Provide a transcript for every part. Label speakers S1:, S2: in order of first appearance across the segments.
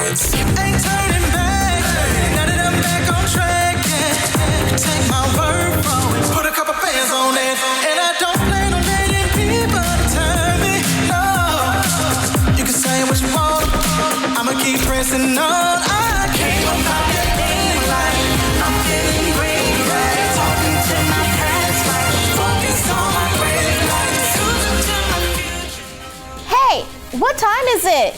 S1: Ain't turning back. Now that I'm back on track, yeah. Take my word for it. Put a couple bands on it. And I don't plan on letting people turn me. No. You can say what you want. I'ma keep pressing on. I came about that thing like I'm feeling green, right? Talking to my past life. Focus on my great life.
S2: Hey, what time is it?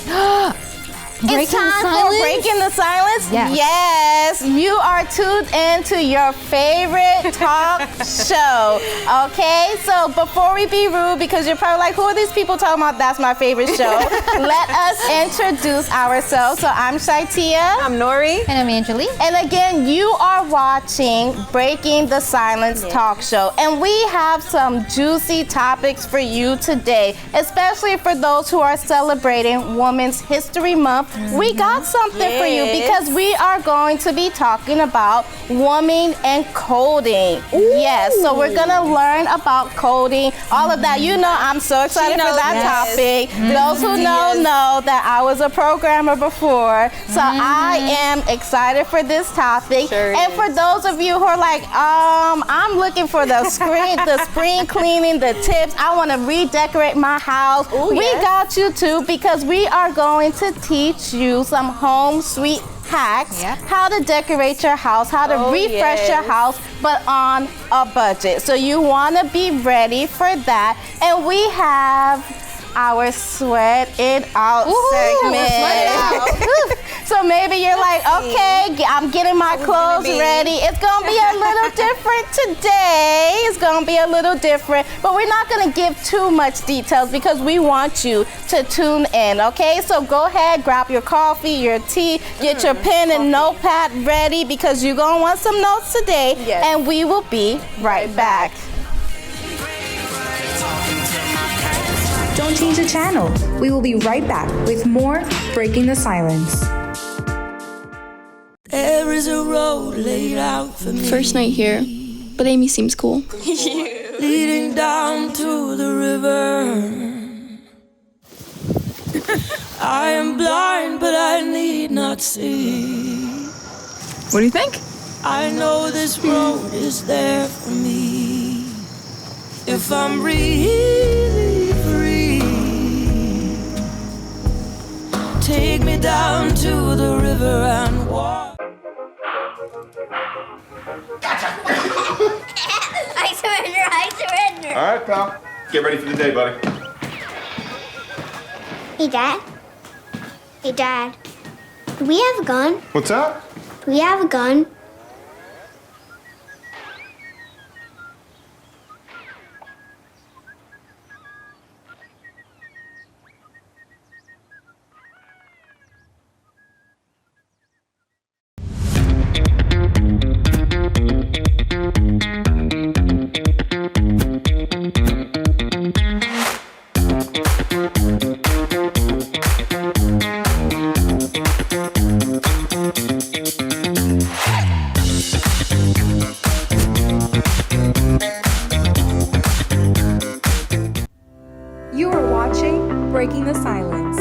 S2: It's time for Breaking the Silence? Yes. You are tuned in to your favorite talk show. Okay, so before we be rude, because you're probably like, who are these people talking about? That's my favorite show. Let us introduce ourselves. So I'm Shaitia.
S3: I'm Nori.
S4: And I'm Angelique.
S2: And again, you are watching Breaking the Silence talk show. And we have some juicy topics for you today, especially for those who are celebrating Women's History Month. We got something for you because we are going to be talking about woman and coding. Yes, so we're going to learn about coding, all of that. You know, I'm so excited for that topic. Those who know that I was a programmer before. So I am excited for this topic. And for those of you who are like, I'm looking for the spring cleaning, the tips. I want to redecorate my house. We got you too, because we are going to teach you some home sweet hacks, how to decorate your house, how to refresh your house, but on a budget. So you want to be ready for that. And we have our Sweat It Out segment. So maybe you're like, okay, I'm getting my clothes ready. It's going to be a little different today. It's going to be a little different, but we're not going to give too much details because we want you to tune in, okay? So go ahead, grab your coffee, your tea, get your pen and notepad ready because you're going to want some notes today, and we will be right back.
S5: Don't change the channel. We will be right back with more Breaking the Silence.
S1: There is a road laid out for me.
S6: First night here, but Amy seems cool.
S1: Leading down to the river. I am blind, but I need not see.
S3: What do you think?
S1: I know this road is there for me. If I'm really free, take me down to the river and walk.
S7: I surrender.
S8: All right, pal. Get ready for the day, buddy.
S7: Hey, Dad. Hey, Dad. Do we have a gun?
S8: What's up?
S7: Do we have a gun?
S5: You are watching Breaking the Silence.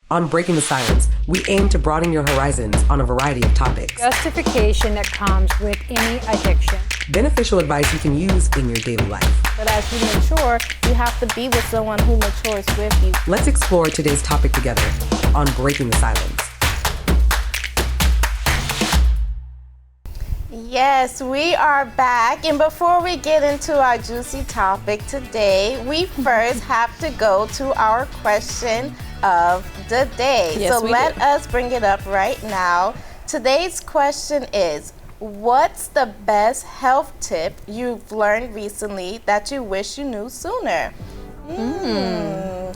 S9: On Breaking the Silence, we aim to broaden your horizons on a variety of topics.
S10: Justification that comes with any addiction.
S9: Beneficial advice you can use in your daily life.
S2: But as you mature, you have to be with someone who matures with you.
S9: Let's explore today's topic together on Breaking the Silence.
S2: Yes, we are back. And before we get into our juicy topic today, we first have to go to our question of the day.
S3: Yes,
S2: so let us bring it up right now. Today's question is, what's the best health tip you've learned recently that you wish you knew sooner?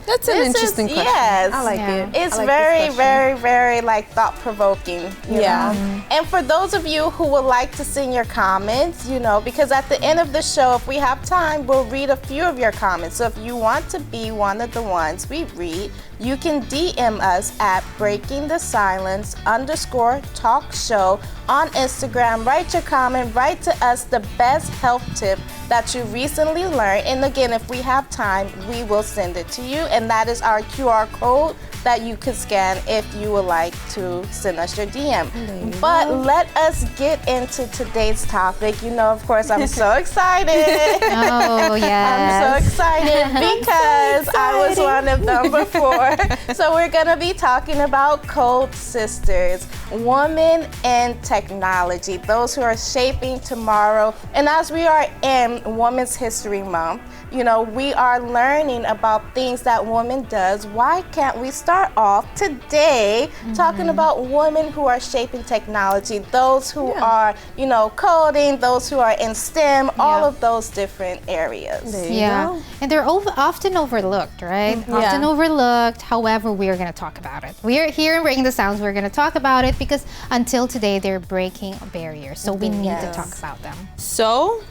S3: That's an interesting question.
S2: Yes.
S3: I like it.
S2: It's
S3: I like
S2: very, very, very like thought-provoking, you know? And for those of you who would like to send your comments, you know, because at the end of the show, if we have time, we'll read a few of your comments. So if you want to be one of the ones we read, you can DM us at breakingthesilence_talk show on Instagram. Write your comment, write to us the best health tip that you recently learned. And again, if we have time, we will send it to you. And that is our QR code that you can scan if you would like to send us your DM. But let us get into today's topic. You know, of course, I'm so excited.
S4: Oh, yes.
S2: I'm so excited because I was one of them before. So we're going to be talking about Code Sisters, women in technology, those who are shaping tomorrow. And as we are in Women's History Month, you know, we are learning about things that women does. Why can't we start off today talking about women who are shaping technology, those who are, you know, coding, those who are in STEM, all of those different areas.
S4: And they're often overlooked, right? Often overlooked. However, we are going to talk about it. We are here in Breaking the Sounds. We're going to talk about it because until today, they're breaking barriers. So we need to talk about them.
S11: So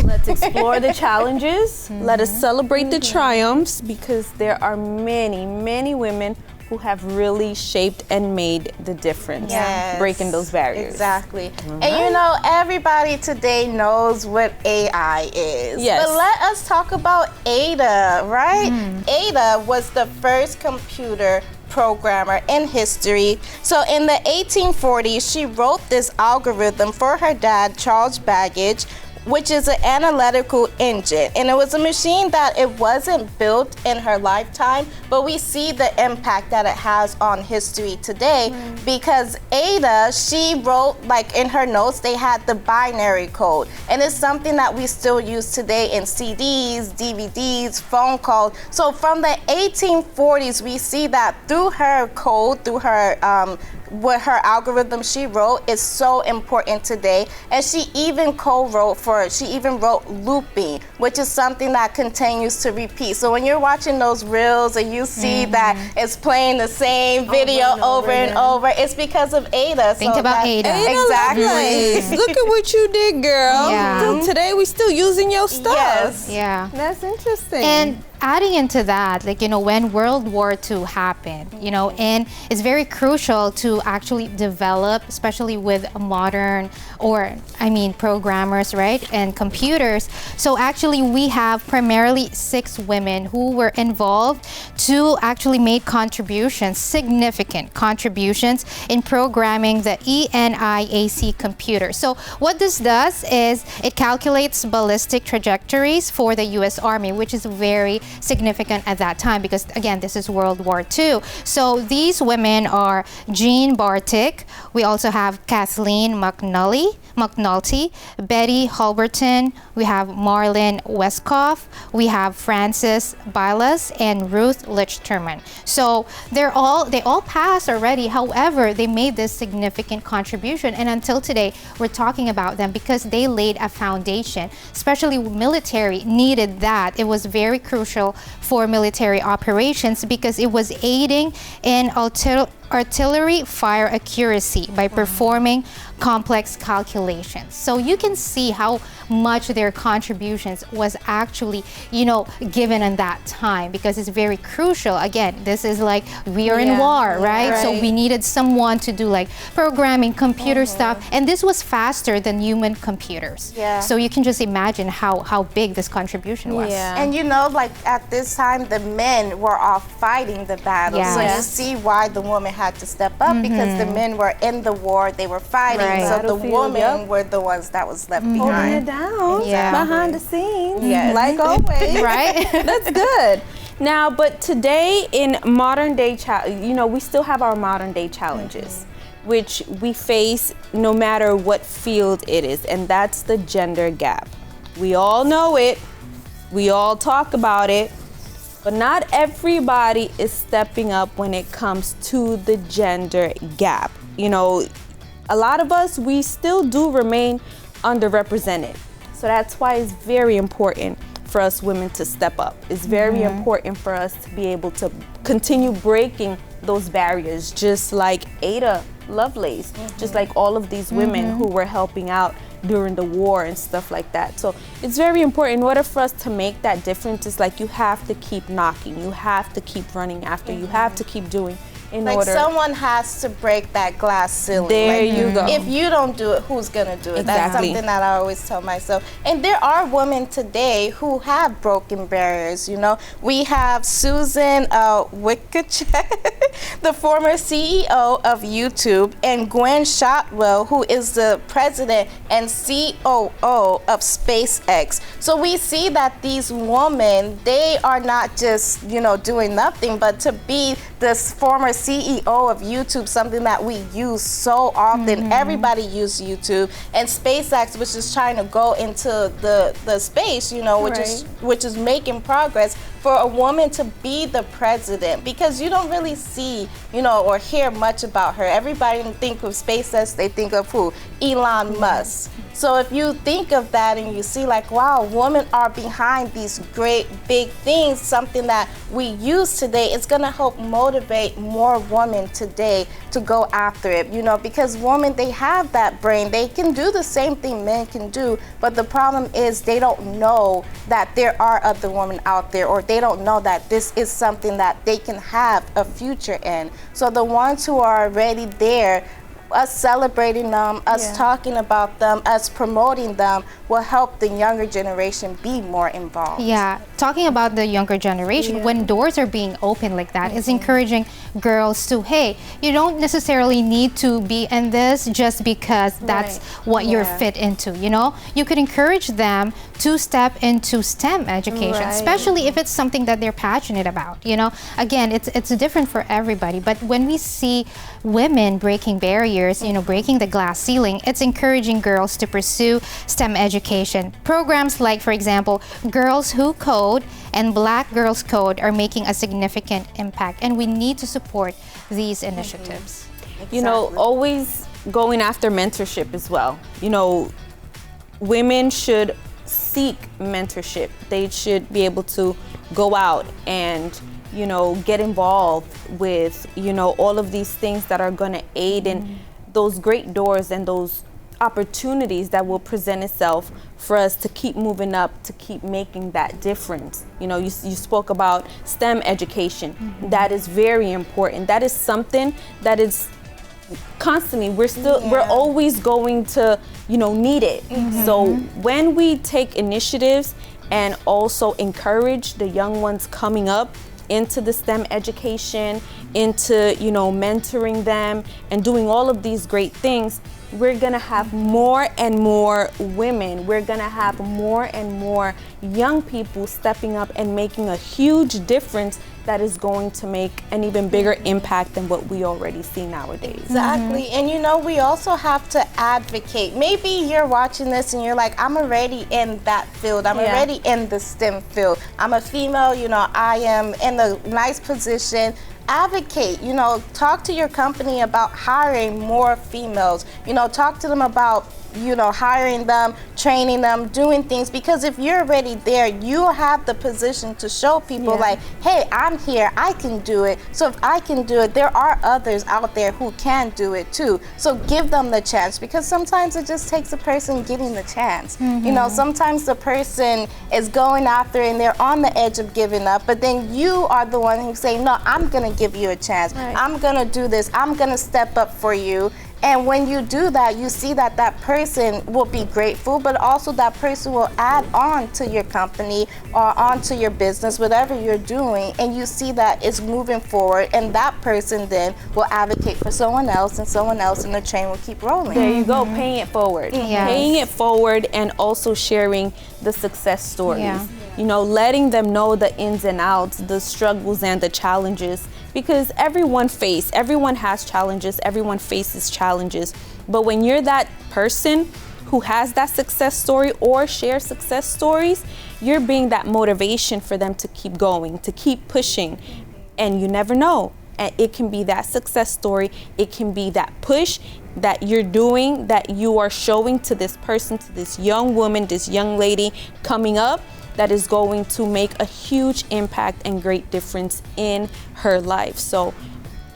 S11: let's explore the challenges. Let us celebrate the triumphs, because there are many, many women who have really shaped and made the difference, breaking those barriers.
S2: Exactly. And you know, everybody today knows what AI is.
S11: Yes.
S2: But let us talk about Ada, right? Ada was the first computer programmer in history. So in the 1840s, she wrote this algorithm for her dad, Charles Babbage, which is an analytical engine. And it was a machine that it wasn't built in her lifetime, but we see the impact that it has on history today because Ada, she wrote, like in her notes, they had the binary code. And it's something that we still use today in CDs, DVDs, phone calls. So from the 1840s, we see that through her code, through her what her algorithm she wrote is so important today. And she even she even wrote looping, which is something that continues to repeat. So when you're watching those reels and you see that it's playing the same video over and over, it's because of Ada.
S4: Think about Ada.
S2: Exactly.
S11: Lovelace. Look at what you did, girl. Till today, we still using your stuff.
S2: Yes.
S4: Yeah.
S11: That's interesting.
S4: And adding into that, like, you know, when World War II happened, you know, and it's very crucial to actually develop, especially with modern programmers, right, and computers. So actually we have primarily 6 women who were involved to actually make contributions, significant contributions in programming the ENIAC computer. So what this does is it calculates ballistic trajectories for the US Army, which is very significant at that time because, again, this is World War II. So these women are Jean Bartik. We also have Kathleen McNulty, Betty Halberton. We have Marlene Westkoff. We have Frances Bilas and Ruth Lichterman. So they all passed already. However, they made this significant contribution, and until today, we're talking about them because they laid a foundation. Especially military needed that. It was very crucial for military operations because it was aiding in artillery fire accuracy by performing complex calculations. So you can see how much their contributions was actually, you know, given in that time because it's very crucial. Again, this is like we are in war, right? So we needed someone to do like programming, computer stuff, and this was faster than human computers. So you can just imagine how big this contribution was.
S2: And you know, like at this time, the men were all fighting the battle. So you see why the woman had to step up because the men were in the war, they were fighting. So the women were the ones that was left behind.
S11: Holding it down behind the scenes, like always.
S4: Right?
S11: That's good. Now, but today in modern day, we still have our modern day challenges, which we face no matter what field it is, and that's the gender gap. We all know it. We all talk about it. But not everybody is stepping up when it comes to the gender gap. You know, a lot of us, we still do remain underrepresented. So that's why it's very important for us women to step up. It's very important for us to be able to continue breaking those barriers, just like Ada Lovelace, just like all of these women who were helping out during the war and stuff like that. So it's very important. In order for us to make that difference, it's like you have to keep knocking, you have to keep running after, you have to keep doing in
S2: like
S11: order.
S2: someone has to break that glass ceiling.
S11: There
S2: Like,
S11: you go.
S2: If you don't do it, who's gonna do it? That's
S11: Exactly.
S2: something that I always tell myself. And there are women today who have broken barriers. You know, we have Susan Wickercheck, the former CEO of YouTube, and Gwen Shotwell, who is the president and COO of SpaceX. So we see that these women, they are not just, you know, doing nothing, but to be this former CEO of YouTube, something that we use so often. Everybody uses YouTube, and SpaceX, which is trying to go into the space, you know, which is making progress. For a woman to be the president, because you don't really see, you know, or hear much about her. Everybody think of SpaceX, they think of who? Elon Musk. So if you think of that and you see like, wow, women are behind these great big things, something that we use today, it's gonna help motivate more women today to go after it, you know, because women, they have that brain. They can do the same thing men can do, but the problem is they don't know that there are other women out there, or they don't know that this is something that they can have a future in. So the ones who are already there, us celebrating them, us talking about them, us promoting them will help the younger generation be more involved.
S4: Yeah, talking about the younger generation, when doors are being opened like that, it's encouraging girls to, hey, you don't necessarily need to be in this just because that's what you're fit into, you know? You could encourage them to step into STEM education, especially if it's something that they're passionate about, you know? Again, it's different for everybody, but when we see women breaking barriers, you know, breaking the glass ceiling, it's encouraging girls to pursue STEM education. Programs like, for example, Girls Who Code and Black Girls Code are making a significant impact, and we need to support these initiatives.
S11: You know, always going after mentorship as well. You know, women should seek mentorship. They should be able to go out and, you know, get involved with, you know, all of these things that are going to aid in those great doors and those opportunities that will present itself for us to keep moving up, to keep making that difference. You know, you spoke about STEM education. That is very important. That is something that is constantly, we're always going to, you know, need it. So when we take initiatives and also encourage the young ones coming up into the STEM education, into, you know, mentoring them and doing all of these great things, we're gonna have more and more women. We're gonna have more and more young people stepping up and making a huge difference that is going to make an even bigger impact than what we already see nowadays.
S2: Exactly. And you know, we also have to advocate. Maybe you're watching this and you're like, I'm already in that field. I'm already in the STEM field. I'm a female, you know, I am in a nice position. Advocate, you know, talk to your company about hiring more females. You know, talk to them about, you know, hiring them, training them, doing things, because if you're already there, you have the position to show people like, hey, I'm here, I can do it. So if I can do it, there are others out there who can do it too. So give them the chance, because sometimes it just takes a person getting the chance. You know, sometimes the person is going after and they're on the edge of giving up, but then you are the one who's saying, no, I'm gonna give you a chance. I'm gonna do this, I'm gonna step up for you. And when you do that, you see that that person will be grateful, but also that person will add on to your company or onto your business, whatever you're doing, and you see that it's moving forward, and that person then will advocate for someone else, and the train will keep rolling.
S11: There you go, paying it forward. Paying it forward, and also sharing the success stories. You know, letting them know the ins and outs, the struggles and the challenges, because everyone has challenges, everyone faces challenges. But when you're that person who has that success story or share success stories, you're being that motivation for them to keep going, to keep pushing. And you never know. And it can be that success story, it can be that push that you're doing, that you are showing to this person, to this young woman, this young lady coming up, that is going to make a huge impact and great difference in her life. So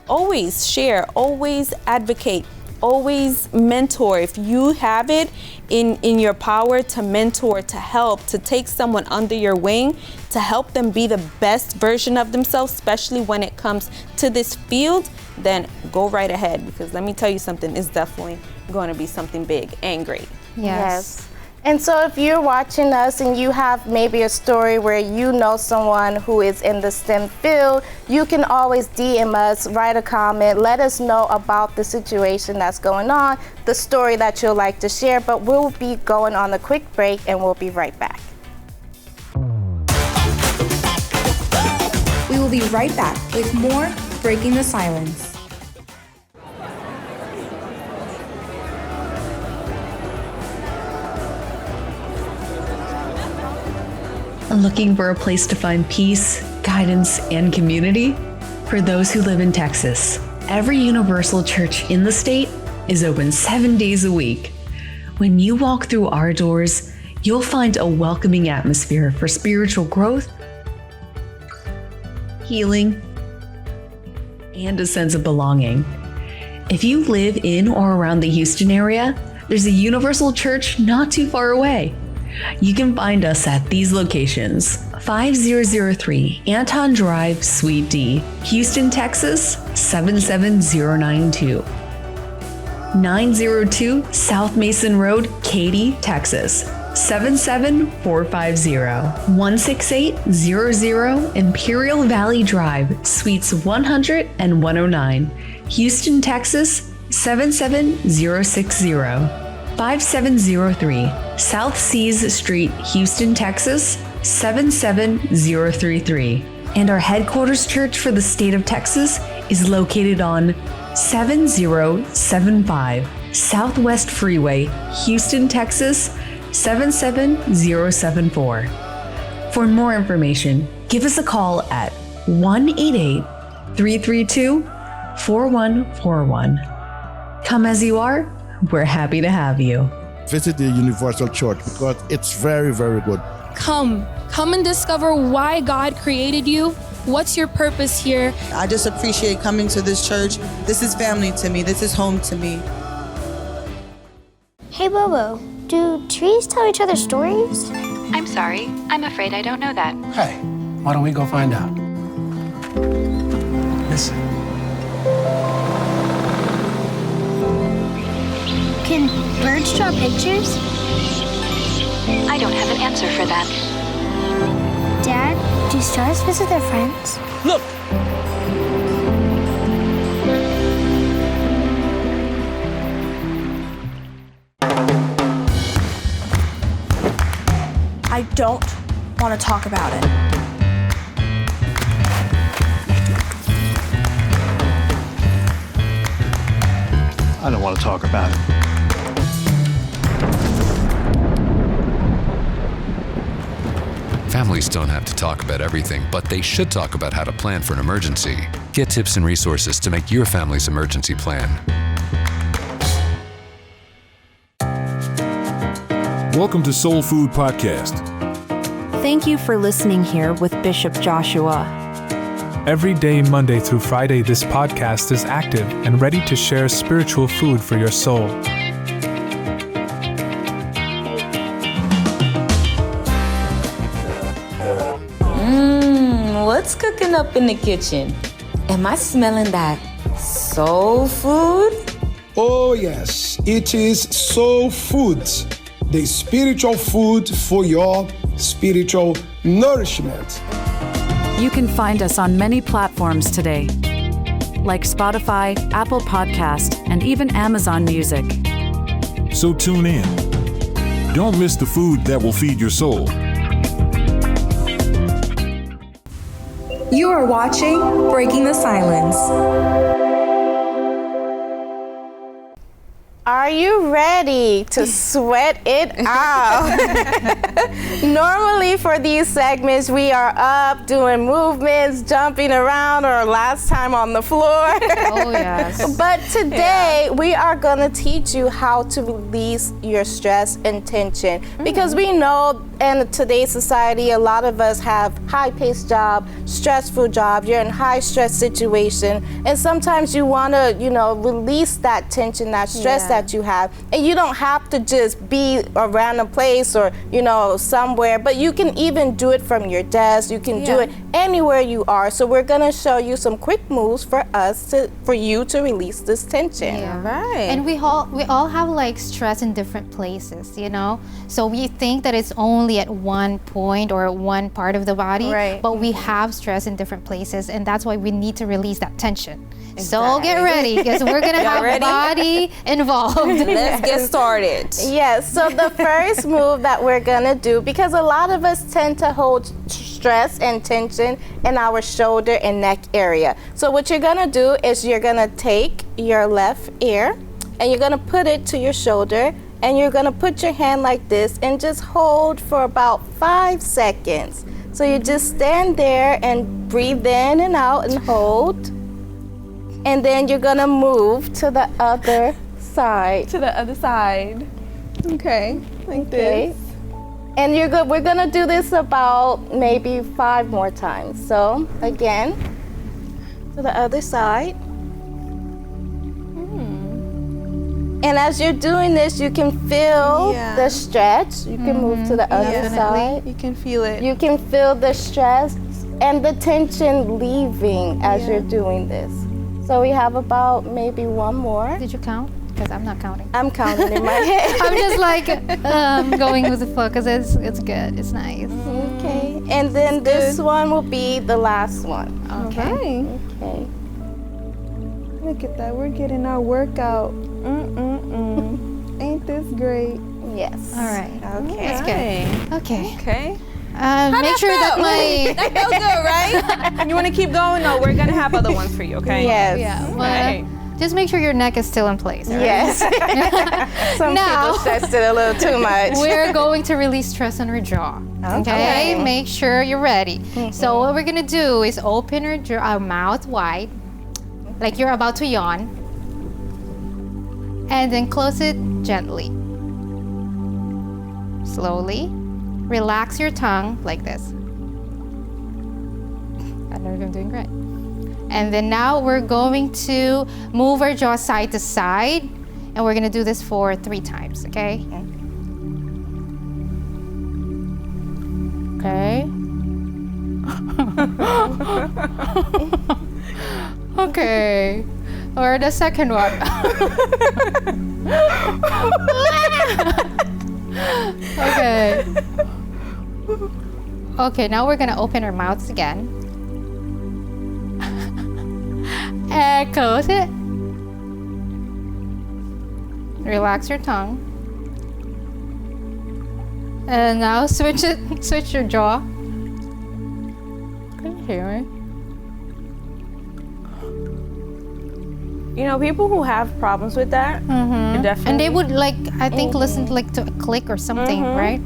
S11: always share, always advocate, always mentor. If you have it in your power to mentor, to help, to take someone under your wing, to help them be the best version of themselves, especially when it comes to this field, then go right ahead, because let me tell you something, it's definitely going to be something big and great.
S2: Yes. And so if you're watching us and you have maybe a story where you know someone who is in the STEM field, you can always DM us, write a comment, let us know about the situation that's going on, the story that you'll like to share. But we'll be going on a quick break and we'll be right back.
S5: We will be right back with more Breaking the Silence.
S12: Looking for a place to find peace, guidance, and community? For those who live in Texas, every universal church in the state is open 7 days a week. When you walk through our doors, you'll find a welcoming atmosphere for spiritual growth, healing, and a sense of belonging. If you live in or around the Houston area, there's a universal church not too far away. You can find us at these locations: 5003 Anton Drive, Suite D, Houston, Texas 77092. 902 South Mason Road, Katy, Texas 77450. 16800 Imperial Valley Drive, Suites 100 and 109, Houston, Texas 77060. 5703 South Seas Street, Houston, Texas 77033. And our headquarters church for the state of Texas is located on 7075 Southwest Freeway, Houston, Texas 77074. For more information, give us a call at 1-888-332-4141. Come as you are. We're happy to have you.
S13: Visit the Universal Church because it's very, very good.
S6: Come and discover why God created you. What's your purpose here?
S14: I just appreciate coming to this church. This is family to me. This is home to me.
S7: Hey, Bobo, do trees tell each other stories?
S15: I'm sorry. I'm afraid I don't know that.
S16: Hey, why don't we go find out? Listen.
S7: Can birds draw pictures?
S15: I don't have an answer for that.
S7: Dad, do stars visit their friends?
S16: Look!
S17: I don't want to talk about it.
S16: I don't want to talk about it.
S18: Families don't have to talk about everything, but they should talk about how to plan for an emergency. Get tips and resources to make your family's emergency plan.
S19: Welcome to Soul Food Podcast.
S20: Thank you for listening here with Bishop Joshua.
S21: Every day, Monday through Friday, this podcast is active and ready to share spiritual food for your soul.
S22: What's cooking up in the kitchen? Am I smelling that soul food?
S23: Oh yes, it is soul food, the spiritual food for your spiritual nourishment.
S24: You can find us on many platforms today, like Spotify, Apple Podcast, and even Amazon Music.
S19: So tune in. Don't miss the food that will feed your soul.
S5: You are watching Breaking the Silence.
S2: Are Are you ready to sweat it out? Normally for these segments, we are up doing movements, jumping around, or last time on the floor.
S4: Oh, yes.
S2: But today, we are going to teach you how to release your stress and tension. Because we know in today's society, a lot of us have high-paced job, stressful job, you're in high-stress situation, and sometimes you want to, release that tension, that stress that you have. And you don't have to just be a random place or, somewhere, but you can even do it from your desk. You can do it anywhere you are. So we're going to show you some quick moves for you to release this tension.
S4: Yeah. Right. And we all have like stress in different places, So we think that it's only at one point or one part of the body, but we have stress in different places, and that's why we need to release that tension. So get ready, because we're gonna have body involved.
S11: Let's get started.
S2: Yes, so the first move that we're gonna do, because a lot of us tend to hold stress and tension in our shoulder and neck area. So what you're gonna do is you're gonna take your left ear and you're gonna put it to your shoulder, and you're gonna put your hand like this and just hold for about 5 seconds. So you just stand there and breathe in and out and hold. And then you're gonna move to the other side.
S11: To the other side. Okay, like this.
S2: And we're gonna do this about maybe 5 more times. So again, to the other side. And as you're doing this, you can feel the stretch. You can move to the other side.
S11: You can feel it.
S2: You can feel the stress and the tension leaving as you're doing this. So we have about maybe 1 more.
S4: Did you count? Because I'm not counting.
S2: I'm counting in my head.
S4: I'm just like going with the flow because it's good. It's nice.
S2: Okay. And then this one will be the last one.
S11: Okay.
S2: Okay.
S11: Look at that. We're getting our workout. Ain't this great?
S2: Yes.
S4: All right.
S2: Okay.
S4: That's good. Okay.
S11: Okay.
S4: Make sure that
S11: that felt good, right? You want to keep going? No, we're gonna have other ones for you. Okay.
S2: Yes.
S4: Yeah. Well, just make sure your neck is still in place. Right?
S2: Yes. Some people stressed it a little too much.
S4: We're going to release stress on our jaw. Okay. Make sure you're ready. So what we're gonna do is open our mouth wide, like you're about to yawn, and then close it gently. Slowly. Relax your tongue like this. I don't know if I'm doing great. And then now we're going to move our jaw side to side, and we're gonna do this for 3 times, okay? Okay. Okay. Or the second one. Okay. Okay, now we're gonna open our mouths again. And close it. Relax your tongue. And now switch your jaw. Can you hear me?
S11: People who have problems with that, definitely.
S4: And they would I think listen to a click or something, right?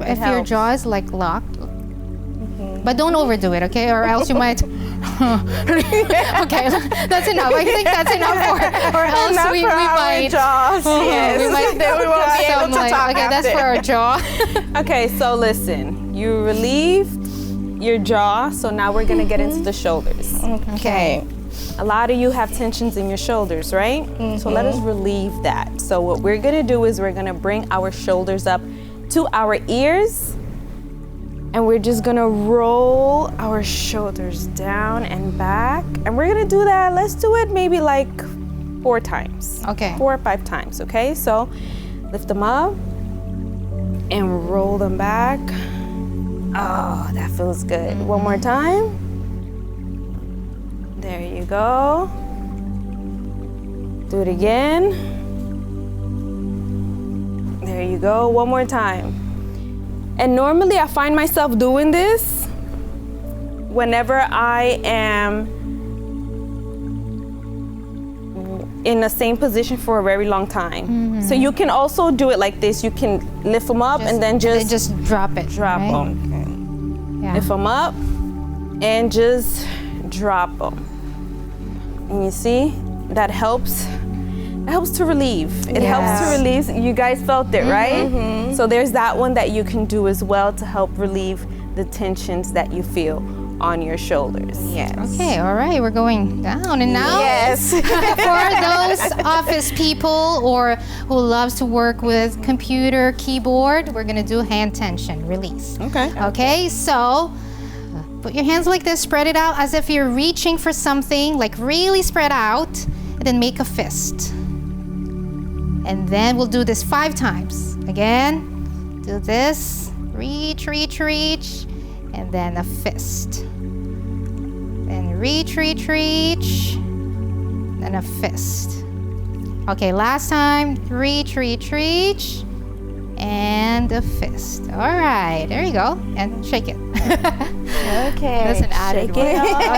S4: If your jaw is locked. But don't overdo it, okay? Or else you might. Okay, that's enough. I think that's enough or else
S2: enough
S4: we
S2: for our
S4: might.
S2: jaws. Yes.
S4: We might.
S2: Then we won't be able to talk
S4: Okay,
S2: after.
S4: that's for our jaw.
S11: Okay, so listen. You relieved your jaw, so now we're gonna get into the shoulders.
S2: Okay.
S11: A lot of you have tensions in your shoulders, right? So let us relieve that. So what we're gonna do is we're gonna bring our shoulders up to our ears, and we're just gonna roll our shoulders down and back. And we're gonna do that, let's do it maybe 4 times.
S4: Okay.
S11: 4 or 5 times, okay? So lift them up and roll them back. Oh, that feels good. One more time. There you go. Do it again. There you go. One more time. And normally I find myself doing this whenever I am in the same position for a very long time. So you can also do it like this. You can lift them up and then
S4: just drop it.
S11: Drop
S4: right?
S11: them.
S4: Yeah.
S11: Lift them up and just drop them. And you see, that helps. It helps to relieve. It helps to release. You guys felt it, right? So there's that one that you can do as well to help relieve the tensions that you feel on your shoulders.
S2: Yes.
S4: Okay, all right, we're going down. And now,
S2: Yes.
S4: for those office people or who loves to work with computer, keyboard, we're gonna do hand tension, release.
S11: Okay.
S4: Okay, so put your hands like this, spread it out as if you're reaching for something, like really spread out, and then make a fist. And then we'll do this 5 times. Again, do this, reach, reach, reach, and then a fist. Then reach, reach, reach, then a fist. Okay, last time, reach, reach, reach, and a fist. All right, there you go, and shake it.
S2: Okay.
S4: That's an added one.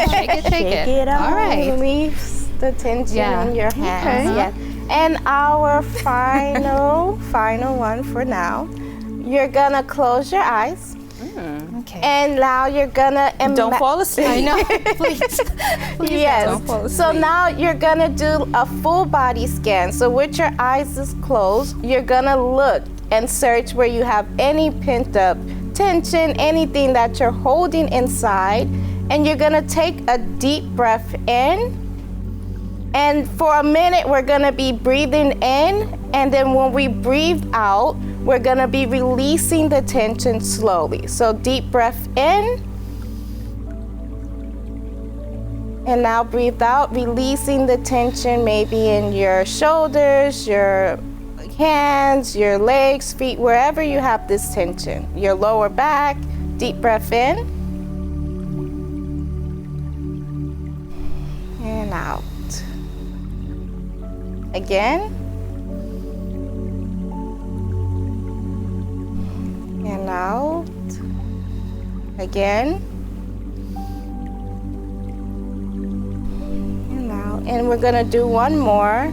S4: Shake it, shake it. All right.
S2: Release the tension in your hands.
S4: Okay.
S2: Yes. And our final one for now. You're gonna close your eyes.
S4: Okay.
S2: And now you're gonna
S11: Don't fall asleep.
S4: I know, please.
S2: Yes.
S11: Don't fall asleep.
S2: So now you're gonna do a full body scan. So with your eyes closed, you're gonna look and search where you have any pent up tension, anything that you're holding inside, and you're gonna take a deep breath in. And for a minute, we're gonna be breathing in, and then when we breathe out, we're gonna be releasing the tension slowly. So deep breath in, and now breathe out, releasing the tension maybe in your shoulders, your hands, your legs, feet, wherever you have this tension. Your lower back, deep breath in, and out. Again, and out, again, and out. And we're gonna do one more,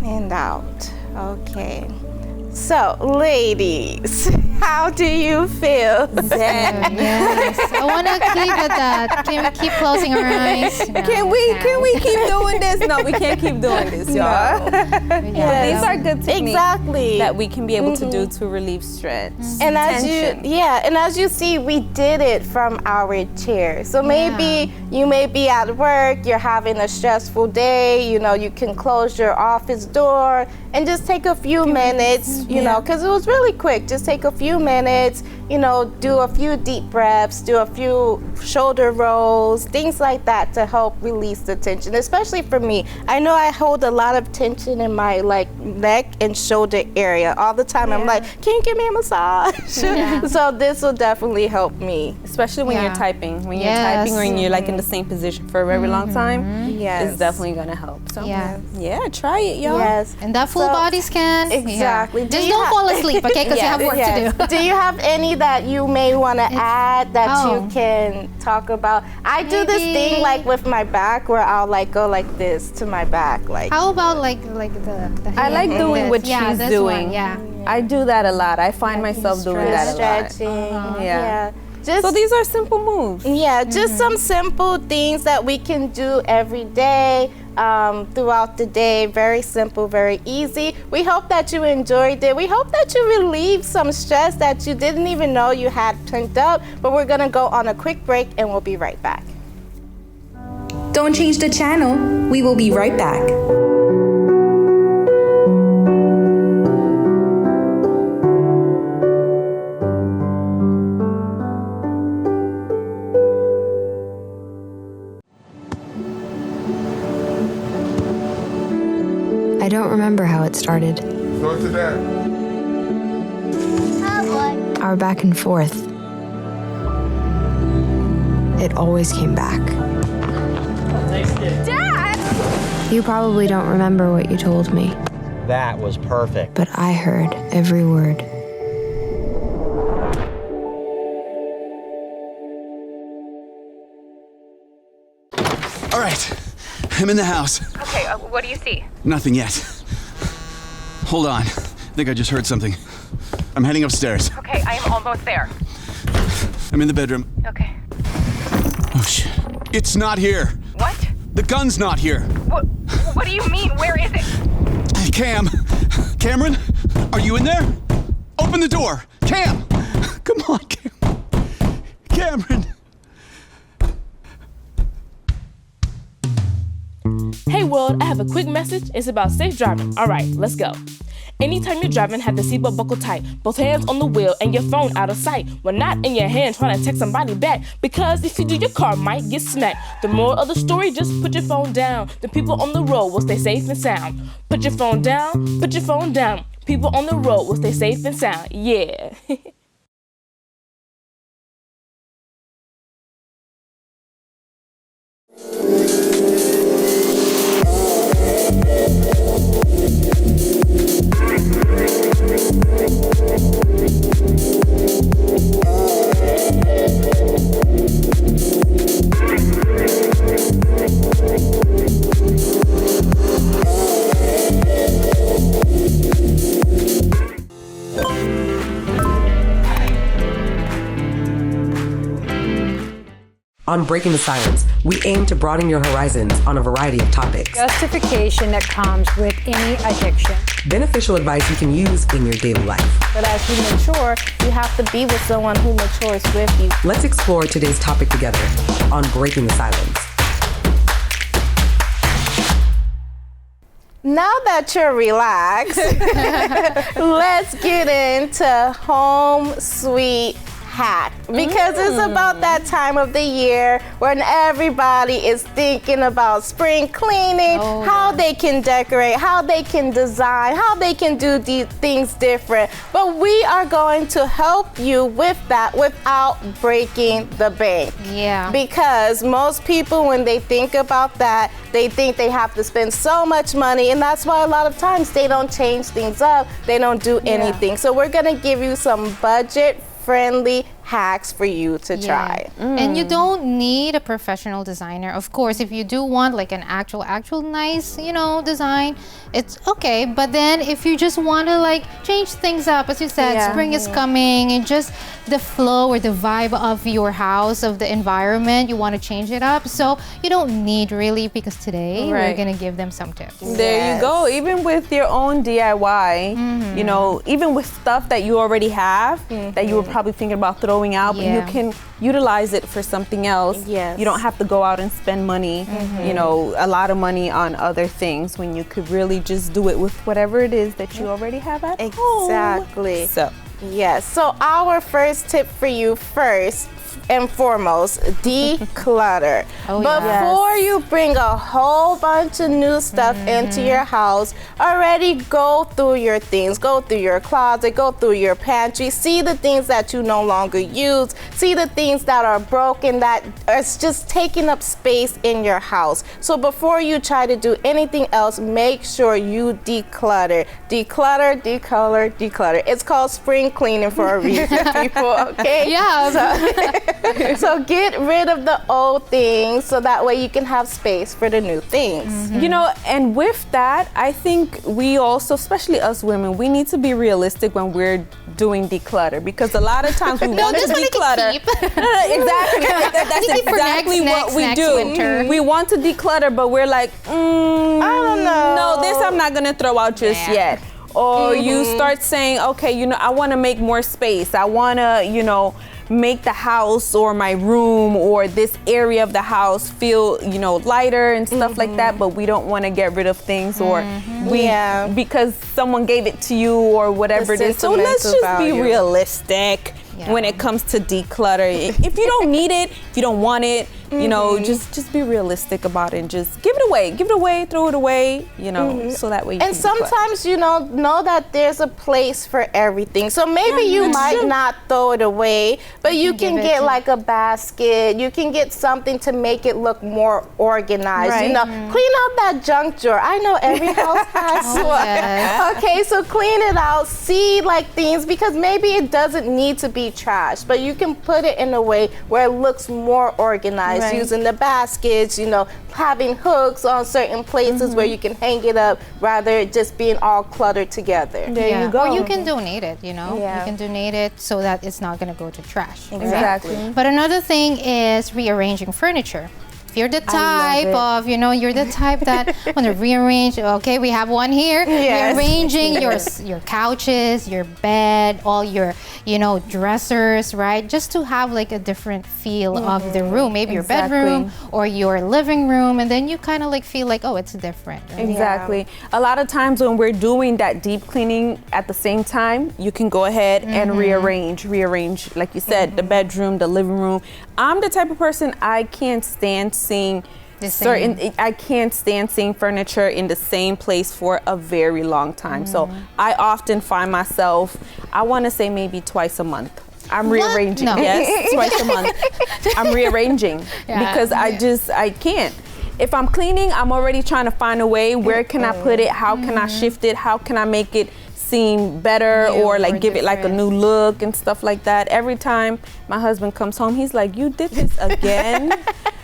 S2: and out. Okay. So, ladies, how do you feel?
S4: Yes. I want to keep at that. Can we keep closing our eyes? No,
S11: Can we keep doing this? No, we can't keep doing this, y'all.
S2: Yeah.
S11: These are good techniques
S2: Exactly.
S11: that we can be able to do to relieve stress.
S2: And as
S11: tension.
S2: and as you see, we did it from our chair. So maybe you may be at work, you're having a stressful day, you know, you can close your office door and just take a few minutes, you know, because it was really quick. Just take a few minutes, you know, do a few deep breaths, do a few shoulder rolls, things like that to help release the tension, especially for me. I know I hold a lot of tension in my neck and shoulder area all the time. I'm like, can you give me a massage? So this will definitely help me.
S11: Especially when you're typing. When you're typing or when you're like in the same position for a very long time, it's definitely gonna help. So yeah, try it, y'all.
S2: Yes.
S4: And that full body scan.
S2: Exactly.
S4: Yeah. Just don't fall asleep, okay? Because you have work to do.
S2: Do you have any that you may want to add that you can talk about? I do this thing like with my back where I'll like go like this to my back. Like.
S4: How about like the
S11: I like doing what
S4: yeah,
S11: she's
S4: this
S11: doing.
S4: One, yeah.
S11: I do that a lot. I find myself doing that a lot.
S2: Stretching.
S11: Yeah. So these are simple moves.
S2: Yeah, just some simple things that we can do every day, throughout the day. Very simple, very easy. We hope that you enjoyed it. We hope that you relieved some stress that you didn't even know you had pent up. But we're gonna go on a quick break and we'll be right back.
S5: Don't change the channel. We will be right back.
S1: I don't remember how it started.
S8: Go to that.
S1: Our back and forth. It always came back.
S8: Dad!
S1: You probably don't remember what you told me,
S9: That was perfect.
S1: but I heard every word.
S3: right. I'm in the house.
S10: Okay, what do you see?
S3: Nothing yet. Hold on. I think I just heard something. I'm heading upstairs.
S10: Okay, I am almost there.
S3: I'm in the bedroom.
S10: Okay.
S3: Oh, shit. It's not here.
S10: What?
S3: The gun's not here.
S10: What do you mean? Where is it?
S3: Cameron, are you in there? Open the door. Cam! Come on, Cameron.
S12: Hey world, I have a quick message. It's about safe driving. All right, let's go. Anytime you're driving, have the seatbelt buckled tight. Both hands on the wheel and your phone out of sight. When not in your hand, trying to text somebody back. Because if you do, your car might get smacked. The moral of the story, just put your phone down. The people on the road will stay safe and sound. Put your phone down, put your phone down. People on the road will stay safe and sound. Yeah.
S13: On Breaking the Silence, we aim to broaden your horizons on a variety of topics.
S25: Justification that comes with any addiction.
S13: Beneficial advice you can use in your daily life.
S2: But as you mature, you have to be with someone who matures with you.
S13: Let's explore today's topic together on Breaking the Silence.
S2: Now that you're relaxed, let's get into Home Sweet Hat, because it's about that time of the year when everybody is thinking about spring cleaning, how they can decorate, how they can design, how they can do things different. But we are going to help you with that without breaking the bank.
S4: Yeah.
S2: Because most people, when they think about that, they think they have to spend so much money, and that's why a lot of times they don't change things up, they don't do anything. So we're gonna give you some budget-friendly hacks for you to try.
S4: And you don't need a professional designer. Of course, if you do want like an actual nice, design, it's okay. But then if you just want to like change things up, as you said, spring is coming, and just the flow or the vibe of your house, of the environment, you want to change it up. So you don't need really, because today we're going to give them some tips.
S11: There you go. Even with your own DIY, even with stuff that you already have, that you were probably thinking about throwing out, but you can utilize it for something else. You don't have to go out and spend money, a lot of money on other things, when you could really just do it with whatever it is that you already have at home.
S2: Exactly.
S11: So,
S2: yes. So our first tip for you, first and foremost, declutter. Before you bring a whole bunch of new stuff into your house, already go through your things, go through your closet, go through your pantry, see the things that you no longer use, see the things that are broken, that are just taking up space in your house. So before you try to do anything else, make sure you declutter. Declutter, declutter, declutter. It's called spring cleaning for a reason, people, okay? So get rid of the old things so that way you can have space for the new things.
S11: And with that, I think we also, especially us women, we need to be realistic when we're doing declutter, because a lot of times we want to declutter. Exactly. That's exactly what we do.
S4: Winter.
S11: We want to declutter, but we're like, I
S2: don't know.
S11: No, this I'm not going to throw out just yet. Or you start saying, okay, I want to make more space. I want to, make the house or my room or this area of the house feel, lighter and stuff like that, but we don't want to get rid of things or because someone gave it to you or whatever it is. So let's just be realistic when it comes to declutter. If you don't need it, if you don't want it, just be realistic about it and just give it away, throw it away, so that way you
S2: and
S11: can
S2: sometimes, know that there's a place for everything. So maybe you might not throw it away, but you can get like a basket. You can get something to make it look more organized. Clean out that junk drawer. I know every house has one. Okay, so clean it out. See like things, because maybe it doesn't need to be trash, but you can put it in a way where it looks more organized. just
S11: Right.
S2: using the baskets, you know, having hooks on certain places where you can hang it up rather it just being all cluttered together.
S11: There you go.
S4: Or you can donate it, you know?
S2: Yeah.
S4: You can donate it so that it's not going to go to trash.
S11: Exactly.
S4: But another thing is rearranging furniture. If you're the type of, you know, you're the type that want to rearrange, okay, we have one here,
S2: Yes.
S4: rearranging your couches, your bed, all your, you know, dressers, right? Just to have like a different feel of the room, maybe your bedroom or your living room, and then you kind of like feel like, oh, it's different. Right?
S11: Exactly. A lot of times when we're doing that deep cleaning at the same time, you can go ahead and rearrange, like you said, the bedroom, the living room. I'm the type of person, I can't stand seeing I can't stand seeing furniture in the same place for a very long time. So I often find myself, I want to say maybe twice a month. I'm rearranging.
S4: No.
S11: Yes, twice a month. I'm rearranging because I can't. If I'm cleaning, I'm already trying to find a way, where can I put it? How can I shift it? How can I make it seem better or like give it like a new look and stuff like that? Every time my husband comes home, he's like, "You did this again?"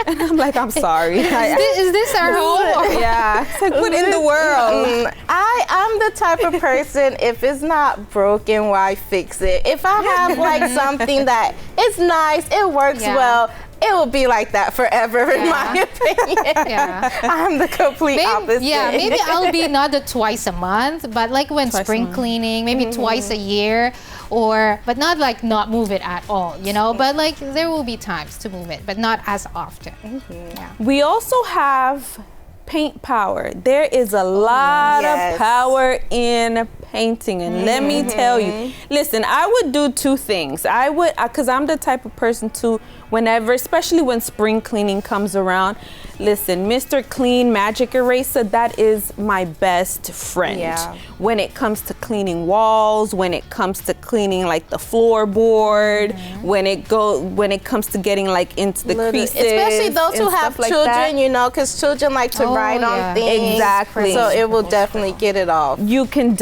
S11: And I'm like, "I'm sorry."
S4: Is this our home?
S11: Yeah. It's like, what in the world?
S2: I'm the type of person, if it's not broken, why fix it? If I have like something that is nice, it works well, it will be like that forever, in my opinion. I'm the complete opposite.
S4: Yeah, maybe I'll be not the twice a month, but like when spring cleaning, maybe twice a year, but not like not move it at all, you know? But like there will be times to move it, but not as often. Yeah.
S11: We also have paint power. There is a lot of power in painting, and let me tell you, listen, I would do two things. I would, because I'm the type of person too, whenever, especially when spring cleaning comes around, listen, Mr. Clean Magic Eraser, that is my best friend. When it comes to cleaning walls, when it comes to cleaning like the floorboard, when it comes to getting like into the creases,
S2: especially those who have children, you know, because children like to write on things.
S11: Exactly.
S2: So it will definitely get it off.
S11: You can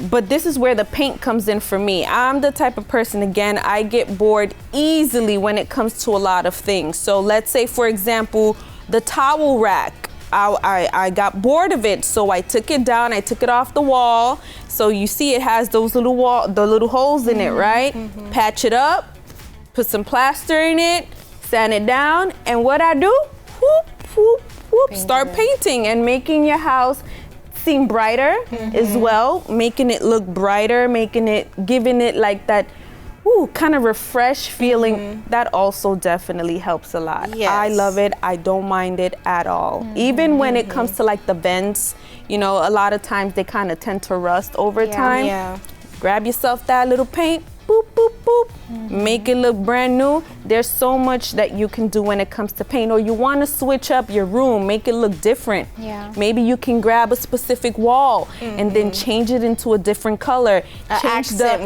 S11: but this is where the paint comes in for me. I'm the type of person, again, I get bored easily when it comes to a lot of things. So let's say, for example, the towel rack. I got bored of it, so I took it down, I took it off the wall. So you see it has those little holes in it, right? Patch it up, put some plaster in it, sand it down, and what I do, whoop, whoop, whoop, start painting and making your house seem brighter as well, making it look brighter, giving it like that kind of refreshed feeling. That also definitely helps a lot. I love it. I don't mind it at all. Even when it comes to like the vents, you know, a lot of times they kind of tend to rust over time. Grab yourself that little paint, boop, boop, boop, make it look brand new. There's so much that you can do when it comes to paint. Or you want to switch up your room, make it look different. Maybe you can grab a specific wall and then change it into a different color.
S2: An accent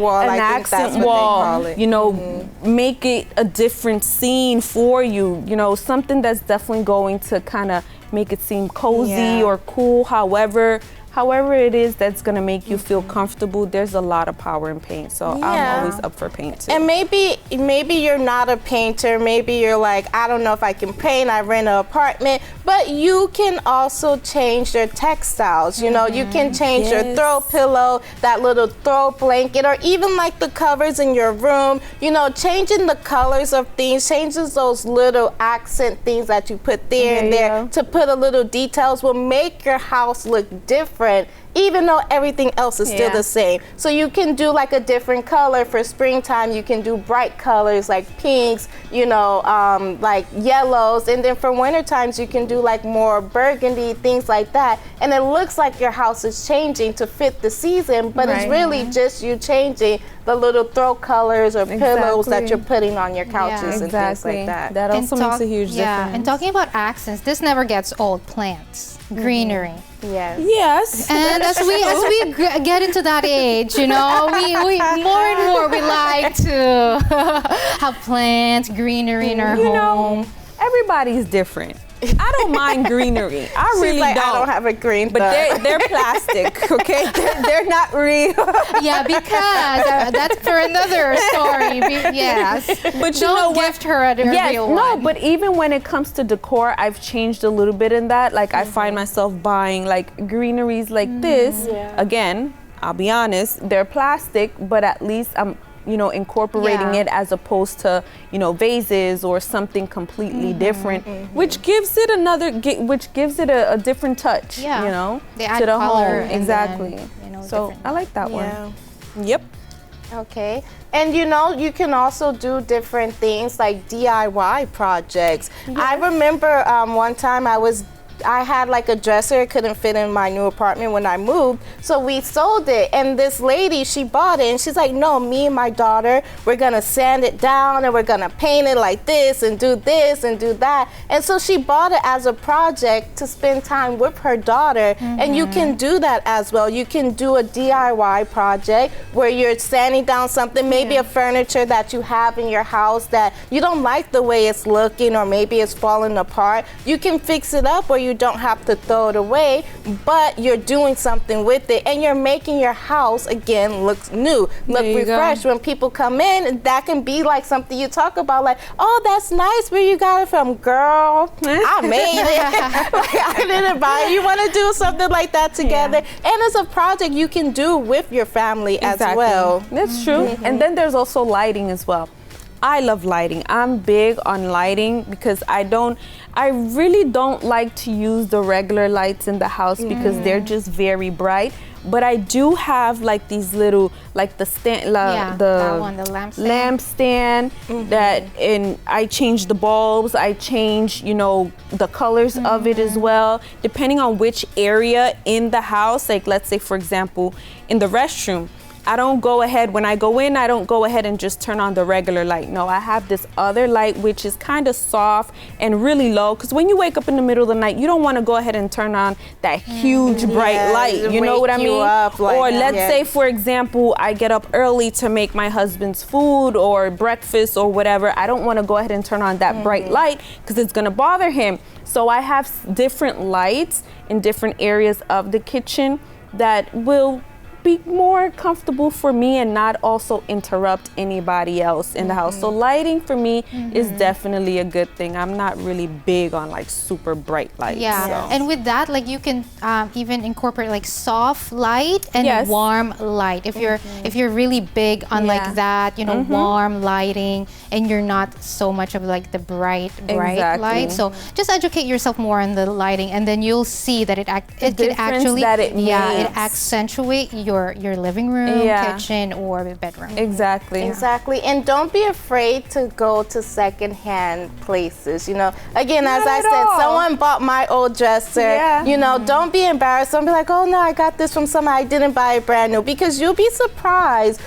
S2: wall,
S11: you know, make it a different scene for you. You know, something that's definitely going to kind of make it seem cozy or cool, however it is that's gonna make you feel comfortable. There's a lot of power in paint, so I'm always up for paint too.
S2: And maybe you're not a painter. Maybe you're like, I don't know if I can paint. I rent an apartment, but you can also change your textiles. You know, you can change your throw pillow, that little throw blanket, or even like the covers in your room. You know, changing the colors of things, changes those little accent things that you put there and there to put a little details will make your house look different, even though everything else is still the same. So you can do like a different color for springtime. You can do bright colors like pinks, you know, like yellows. And then for winter times, you can do like more burgundy, things like that. And it looks like your house is changing to fit the season, but it's really just you changing the little throw colors or pillows that you're putting on your couches and things like that.
S11: That also makes a huge difference.
S4: And talking about accents, this never gets old. Plants, greenery.
S11: Yes.
S4: And as we get into that age, you know, we more and more we like to have plants, greenery in our home.
S11: Know, everybody's different. I don't mind greenery. I
S2: She's
S11: really
S2: like,
S11: don't.
S2: I don't have a green
S11: but they're plastic, okay? They're not real.
S4: Yeah, because that's for another story. Yes,
S11: but you
S4: don't
S11: know what?
S4: gift her a real one.
S11: No, but even when it comes to decor, I've changed a little bit in that. Like I find myself buying like greeneries like this. Again, I'll be honest, they're plastic, but at least I'm incorporating it as opposed to, vases or something completely different, which gives it a different touch,
S4: They add
S11: to the
S4: color
S11: home.
S4: and
S11: Exactly.
S4: then,
S11: So I like that one. Yep.
S2: Okay. And you can also do different things like DIY projects. I remember one time I had like a dresser, it couldn't fit in my new apartment when I moved, so we sold it, and this lady, she bought it, and she's like, no, me and my daughter, we're gonna sand it down and we're gonna paint it like this and do that, and so she bought it as a project to spend time with her daughter. And you can do that as well. You can do a DIY project where you're sanding down something, maybe a furniture that you have in your house that you don't like the way it's looking, or maybe it's falling apart. You can fix it up, or you don't have to throw it away, but you're doing something with it, and you're making your house again look new, look refreshed. When people come in, that can be like something you talk about, like, oh, that's nice, where you got it from, girl, I made it. Like, I didn't buy it. You want to do something like that together, and it's a project you can do with your family as well.
S11: That's true. And then there's also lighting as well. I love lighting. I'm big on lighting because I really don't like to use the regular lights in the house because they're just very bright. But I do have like these little, like the stand,
S4: that one, the lamp
S11: stand that, and I change the bulbs, I change, the colors of it as well, depending on which area in the house. Like, let's say, for example, in the restroom, I don't go ahead, when I go in, I don't go ahead and just turn on the regular light. No, I have this other light, which is kind of soft and really low. Because when you wake up in the middle of the night, you don't want to go ahead and turn on that huge bright light. You know what I mean? Or let's say, for example, I get up early to make my husband's food or breakfast or whatever. I don't want to go ahead and turn on that bright light because it's going to bother him. So I have different lights in different areas of the kitchen that will be more comfortable for me and not also interrupt anybody else in the house. So lighting for me is definitely a good thing. I'm not really big on like super bright lights.
S4: And with that, like you can even incorporate like soft light and warm light. If you're really big on like that, warm lighting, and you're not so much of like the bright light. So just educate yourself more on the lighting, and then you'll see that it can actually it accentuate your living room, kitchen, or bedroom.
S11: Exactly.
S2: And don't be afraid to go to secondhand places. Again, as I said, someone bought my old dresser. Don't be embarrassed. Don't be like, oh no, I got this from somebody, I didn't buy it brand new, because you'll be surprised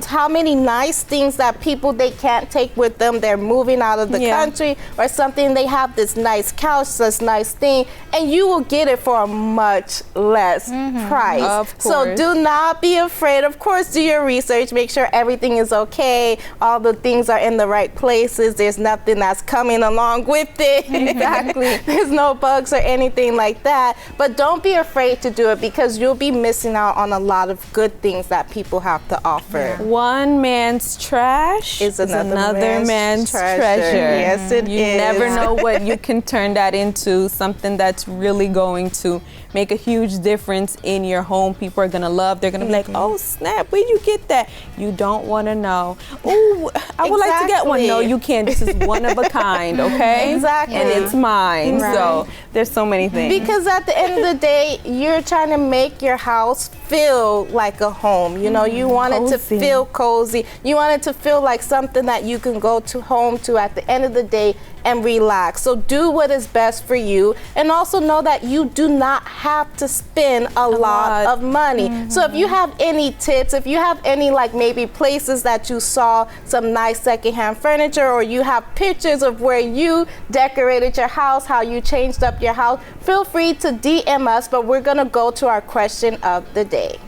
S2: how many nice things that people, they can't take with them. They're moving out of the country or something. They have this nice couch, this nice thing, and you will get it for a much less price.
S11: Of course.
S2: So do not be afraid. Of course, do your research. Make sure everything is okay. All the things are in the right places. There's nothing that's coming along with it.
S11: Exactly.
S2: There's no bugs or anything like that. But don't be afraid to do it, because you'll be missing out on a lot of good things that people have to offer.
S11: One man's trash is another man's treasure.
S2: Yes, it is.
S11: You never know what you can turn that into, something that's really going to make a huge difference in your home. People are going to love. They're going to be like, oh, snap, where'd you get that? You don't want to know. Oh, I would like to get one. No, you can't. This is one of a kind, okay?
S2: Exactly.
S11: And it's mine. So there's so many things.
S2: Because at the end of the day, you're trying to make your house feel like a home. You want it to feel cozy. You want it to feel like something that you can go home to at the end of the day and relax. So do what is best for you, and also know that you do not have to spend a lot of money. So if you have any tips, if you have any like maybe places that you saw some nice secondhand furniture, or you have pictures of where you decorated your house, how you changed up your house, feel free to DM us. But we're gonna go to our question of the day.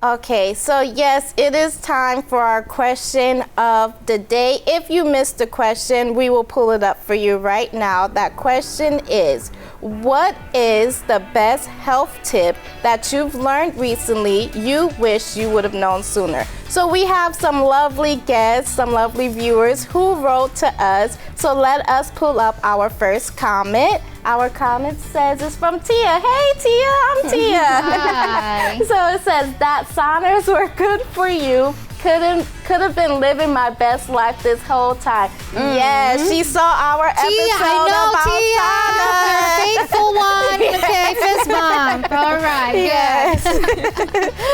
S2: Okay, so yes, it is time for our question of the day. If you missed the question, we will pull it up for you right now. That question is, what is the best health tip that you've learned recently you wish you would have known sooner? So we have some lovely guests, some lovely viewers who wrote to us. So let us pull up our first comment. Our comment says it's from Tia. Hey Tia, I'm Tia.
S4: Hi.
S2: So it says that saunas were good for you. Could have been living my best life this whole time. Yes, she saw our episode about saunas.
S4: Tia, I know, Tia, you're a faithful one. Okay, fist bump. All right,
S2: yes.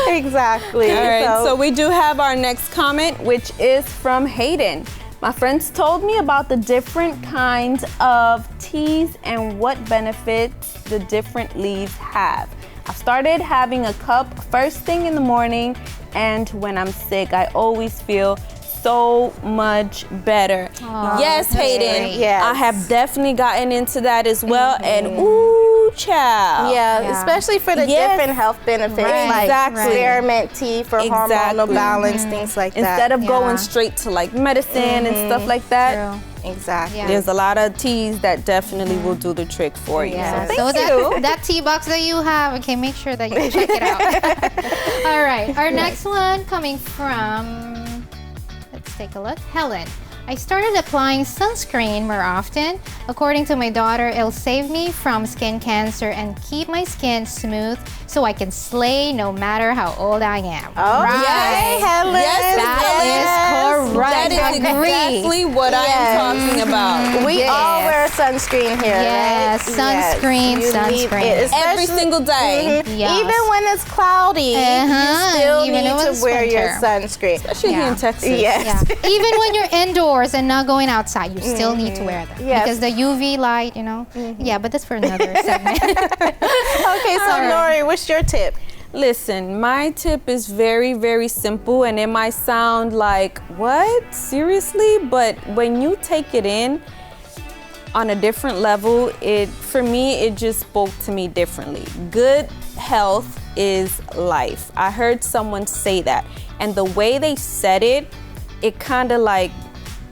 S2: Exactly.
S11: All right, so we do have our next comment, which is from Hayden. My friends told me about the different kinds of teas and what benefits the different leaves have. I started having a cup first thing in the morning, and when I'm sick, I always feel so much better.
S4: Aww,
S11: yes, Hayden.
S2: Yes.
S11: I have definitely gotten into that as well, and ooh, child.
S2: Yeah, especially for the different health benefits, like spearmint tea for hormonal balance, things like that.
S11: Instead of going straight to like medicine and stuff like that.
S2: True. Exactly.
S4: Yeah.
S11: There's a lot of teas that definitely will do the trick for you.
S4: Yeah.
S11: So
S4: So
S11: thank you.
S4: that tea box that you have, okay, make sure that you check it out. All right, our next one coming from, let's take a look, Helen. I started applying sunscreen more often. According to my daughter, it'll save me from skin cancer and keep my skin smooth so I can slay no matter how old I am.
S2: Oh, yes, Helen.
S4: That is correct.
S11: That is exactly what I am talking about.
S2: We all wear sunscreen here,
S4: Yes,
S2: right?
S4: sunscreen,
S2: You need
S4: sunscreen.
S2: it,
S11: Every single day.
S4: Yes.
S2: Even when it's cloudy, you still
S4: Even
S2: need
S4: when
S2: to
S4: it's
S2: wear your
S4: winter.
S2: sunscreen.
S11: Especially here in Texas.
S2: Yes.
S4: Yeah. Even when you're indoors and not going outside, you still need to wear them.
S2: Yes.
S4: Because the UV light, you know. Yeah, but that's for another segment.
S2: Okay, so Nori, what's your tip?
S11: Listen, my tip is very, very simple, and it might sound like, what? Seriously? But when you take it in on a different level, for me, it just spoke to me differently. Good health is life. I heard someone say that, and the way they said it, it kind of like,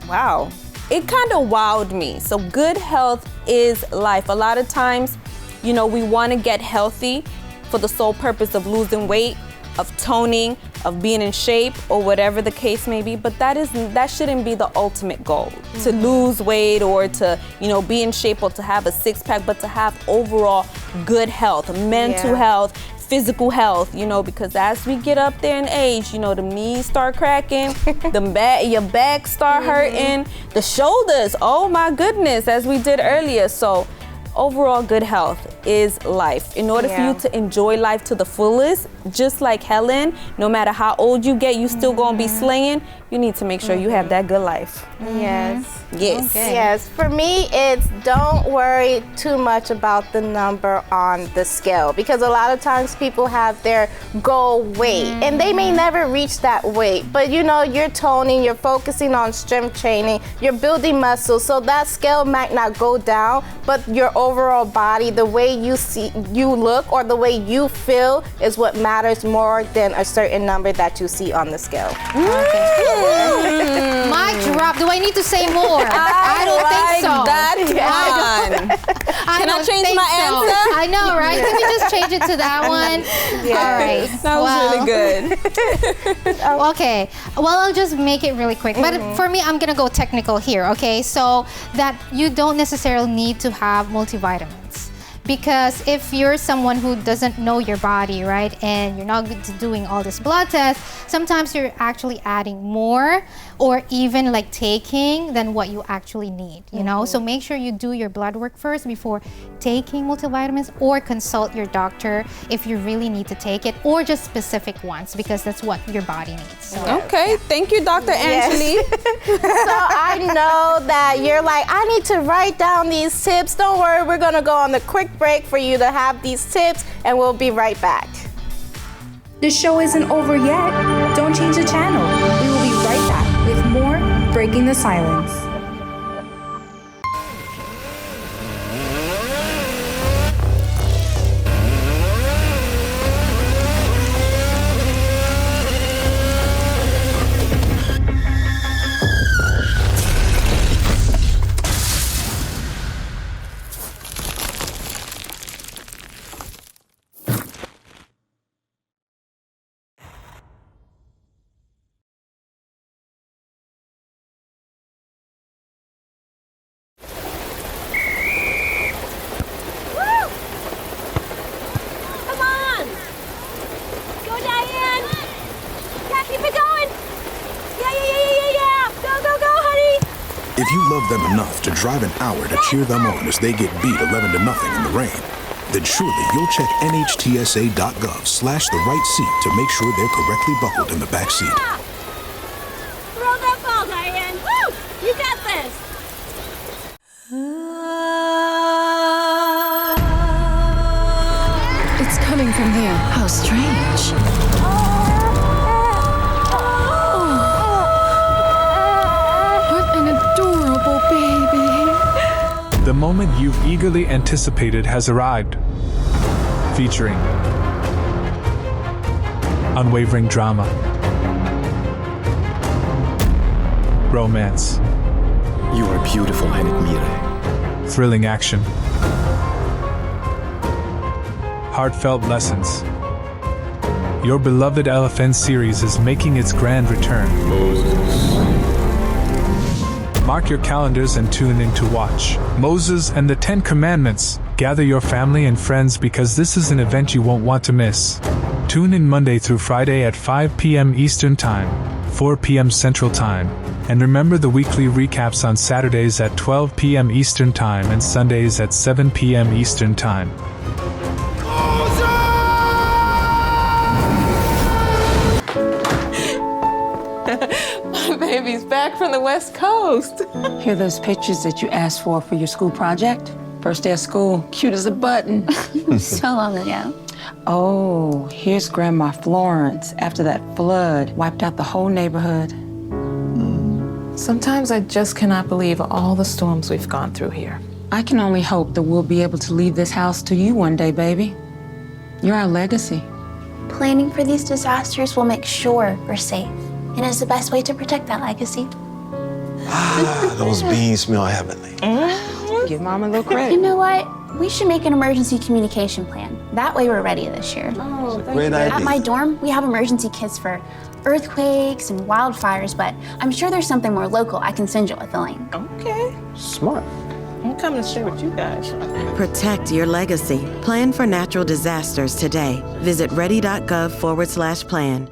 S11: wow. It kind of wowed me. So good health is life. A lot of times, you know, we want to get healthy for the sole purpose of losing weight, of toning, of being in shape, or whatever the case may be, but that shouldn't be the ultimate goal, to lose weight or to, you know, be in shape or to have a six-pack, but to have overall good health, mental health, physical health, you know, because as we get up there in age, you know, the knees start cracking, your back start hurting, the shoulders, oh my goodness, as we did earlier. So overall good health is life. In order for you to enjoy life to the fullest, just like Helen, no matter how old you get, you still gonna be slaying, you need to make sure you have that good life.
S2: Yes.
S11: Yes.
S2: Okay. Yes. For me, it's don't worry too much about the number on the scale, because a lot of times people have their goal weight and they may never reach that weight. But you know, you're toning, you're focusing on strength training, you're building muscle, so that scale might not go down, but your overall body, the way you look or the way you feel is what matters more than a certain number that you see on the scale.
S4: Mic drop. Do I need to say more? I don't think so.
S11: That one. Can I change my answer?
S4: I know, right? Can we just change it to that one? All right.
S11: That was really good.
S4: Okay. Well, I'll just make it really quick. But for me, I'm going to go technical here, okay? So that you don't necessarily need to have multivitamins. Because if you're someone who doesn't know your body, right, and you're not doing all this blood tests, sometimes you're actually adding more or even like taking than what you actually need, you know? So make sure you do your blood work first before taking multivitamins, or consult your doctor if you really need to take it, or just specific ones, because that's what your body needs. So,
S11: okay, thank you, Dr. Angeli.
S2: So I know that you're like, I need to write down these tips. Don't worry, we're gonna go on the quick break for you to have these tips, and we'll be right back.
S5: The show isn't over yet. Don't change the channel. We will be right back with more Breaking the Silence.
S6: If you love them enough to drive an hour to cheer them on as they get beat 11-0 in the rain, then surely you'll check nhtsa.gov/the-right-seat to make sure they're correctly buckled in the back seat.
S7: Throw that ball, Diane. Woo! You got this.
S14: It's coming from there. How strange. What an adorable baby.
S21: The moment you've eagerly anticipated has arrived. Featuring unwavering drama, romance,
S6: You are beautiful, Henrik.
S21: thrilling action, heartfelt lessons. Your beloved LFN series is making its grand return. Mark your calendars and tune in to watch Moses and the 10 Commandments. Gather your family and friends because this is an event you won't want to miss. Tune in Monday through Friday at 5 p.m. Eastern Time, 4 p.m. Central Time. And remember the weekly recaps on Saturdays at 12 p.m. Eastern Time and Sundays at 7 p.m. Eastern Time.
S15: My baby's back from the West Coast.
S17: Here are those pictures that you asked for your school project? First day of school, cute as a button.
S26: So long ago.
S17: Oh, here's Grandma Florence after that flood wiped out the whole neighborhood.
S15: Sometimes I just cannot believe all the storms we've gone through here.
S17: I can only hope that we'll be able to leave this house to you one day, baby. You're our legacy.
S26: Planning for these disasters will make sure we're safe, and is the best way to protect that legacy.
S6: Those beans smell heavenly.
S17: Give Mom a little credit.
S26: You know what? We should make an emergency communication plan. That way we're ready this year.
S6: Great idea.
S26: At my dorm, we have emergency kits for earthquakes and wildfires, but I'm sure there's something more local I can send you with the link.
S15: Okay.
S6: Smart.
S15: I'm coming to share with you guys.
S27: Protect your legacy. Plan for natural disasters today. Visit ready.gov/plan.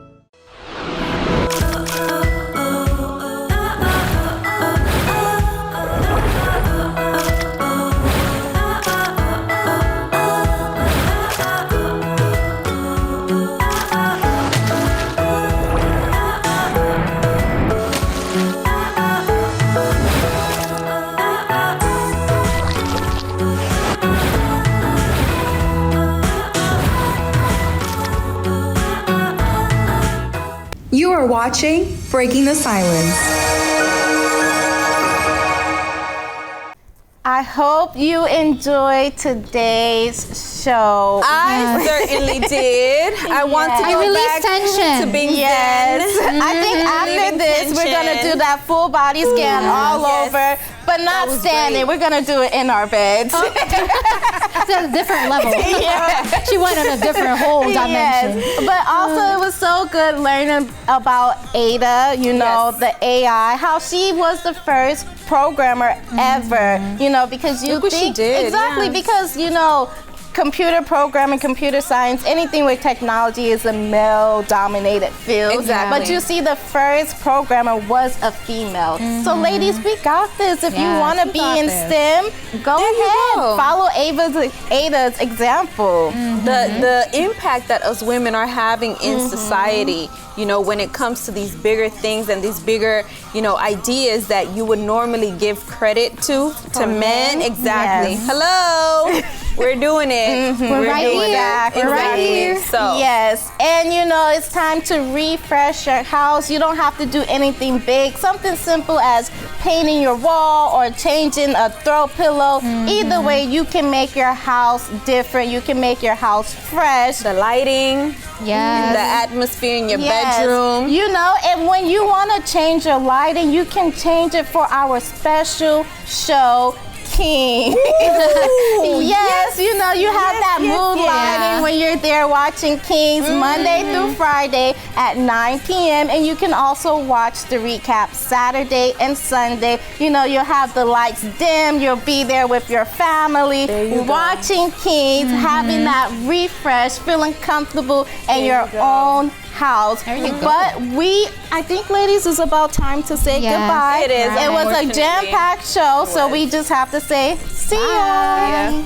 S5: You are watching Breaking the Silence.
S2: I hope you enjoyed today's show.
S11: I certainly did. I want to go back to being
S2: Yes.
S11: zen.
S2: I think after this, we're going to do that full body scan all over, but not standing. We're going to do it in our beds.
S4: It's at a different level.
S2: Yeah.
S4: She went on a different whole dimension.
S2: Yes. But also, it was so good learning about Ada, the AI, how she was the first programmer ever, because you
S11: Look what she did.
S2: Exactly, because, computer programming, computer science, anything with technology is a male-dominated field.
S11: Exactly.
S2: But you see, the first programmer was a female. So, ladies, we got this. If you want to be in STEM, go ahead. Follow Ada's example.
S11: The impact that us women are having in society, when it comes to these bigger things and these bigger, ideas that you would normally give credit to men. Exactly.
S2: Yes.
S11: Hello. We're doing it.
S2: We're right
S11: doing
S2: here.
S11: that.
S2: We're right here.
S11: So
S2: yes, and it's time to refresh your house. You don't have to do anything big. Something simple as painting your wall or changing a throw pillow. Either way, you can make your house different. You can make your house fresh.
S11: The lighting, the atmosphere in your bedroom.
S2: And when you want to change your lighting, you can change it for our special show, Kings. Yes, you know, you have that mood lighting when you're there watching Kings Monday through Friday at 9 p.m. And you can also watch the recap Saturday and Sunday. You know, you'll have the lights dim. You'll be there with your family watching Kings, having that refresh, feeling comfortable in your own house.
S4: There you go.
S2: But I think, ladies, it's about time to say goodbye.
S11: It is.
S2: It was a jam-packed show, so we just have to say see ya.
S16: Yeah.